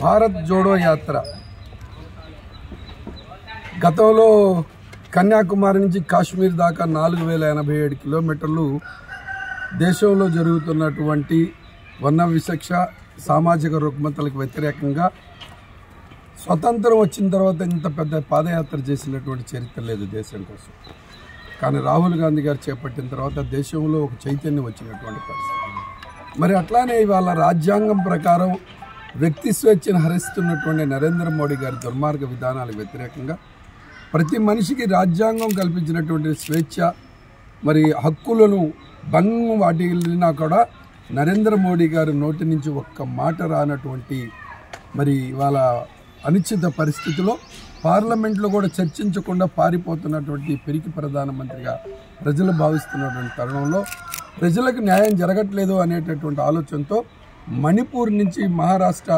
భారత్ జోడో యాత్ర గతంలో కన్యాకుమారి నుంచి కాశ్మీర్ దాకా 4087 కిలోమీటర్లు దేశంలో జరుగుతున్నటువంటి వర్ణ వివక్ష సామాజిక రుగ్మతలకు వ్యతిరేకంగా స్వతంత్రం వచ్చిన తర్వాత ఇంత పెద్ద పాదయాత్ర చేసినటువంటి చరిత్ర లేదు దేశం కోసం. కానీ రాహుల్ గాంధీ గారు చేపట్టిన తర్వాత దేశంలో ఒక చైతన్యం వచ్చినటువంటి పరిస్థితి. మరి అట్లానే ఇవాళ రాజ్యాంగం ప్రకారం వ్యక్తి స్వేచ్ఛను హరిస్తున్నటువంటి నరేంద్ర మోడీ గారి దుర్మార్గ విధానాలకు వ్యతిరేకంగా ప్రతి మనిషికి రాజ్యాంగం కల్పించినటువంటి స్వేచ్ఛ మరి హక్కులను భంగం వాటిల్లినా కూడా నరేంద్ర మోడీ గారి నోటి నుంచి ఒక్క మాట రానటువంటి మరి ఇవాళ అనిశ్చిత పరిస్థితిలో పార్లమెంట్లో కూడా చర్చించకుండా పారిపోతున్నటువంటి పిరికి ప్రధానమంత్రిగా ప్రజలు భావిస్తున్నటువంటి తరుణంలో ప్రజలకు న్యాయం జరగట్లేదు అనేటటువంటి ఆలోచనతో మణిపూర్ నుంచి మహారాష్ట్ర